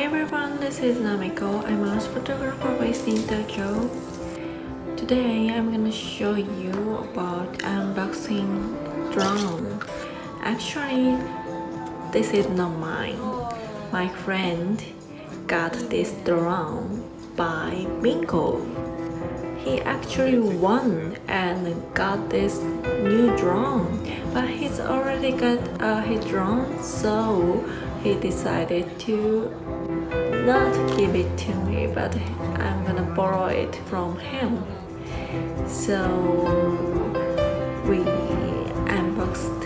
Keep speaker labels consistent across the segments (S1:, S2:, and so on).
S1: everyone, this is Namiko. I'm a photographer based in Tokyo. Today I'm gonna show you about unboxing drone. Actually, this is not mine. My friend got this drone by bingo. He actually won and got this new drone, but he's already got his drone, so he decided to not give it to me, but I'm gonna borrow it from him. So we unboxed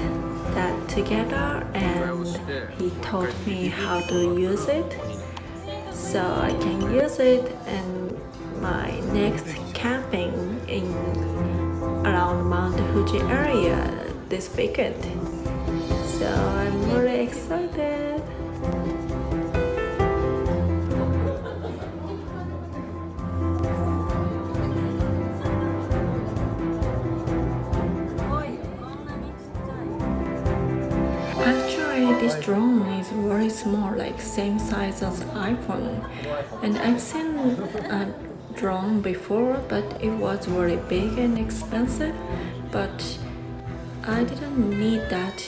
S1: that together and he taught me how to use it, so I can use it in my next camping in around Mount Fuji area this weekend. So I'm really excited. Actually, this drone is very small, like same size as iPhone, and I've seen a drone before, but it was very big and expensive. But I didn't need that,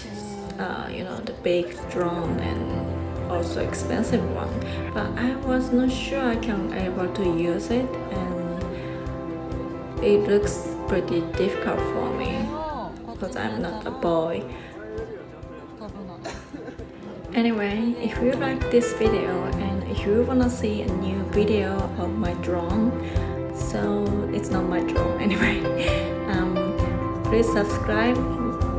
S1: the big drone and also expensive one. But I was not sure I can able to use it, and it looks pretty difficult for me because I'm not a boy. Anyway, if you like this video and if you wanna see a new video of my drone, so it's not my drone anyway, please subscribe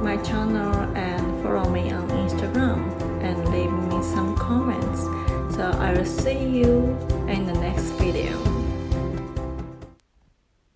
S1: my channel and follow me on Instagram and leave me some comments. So I will see you in the next video.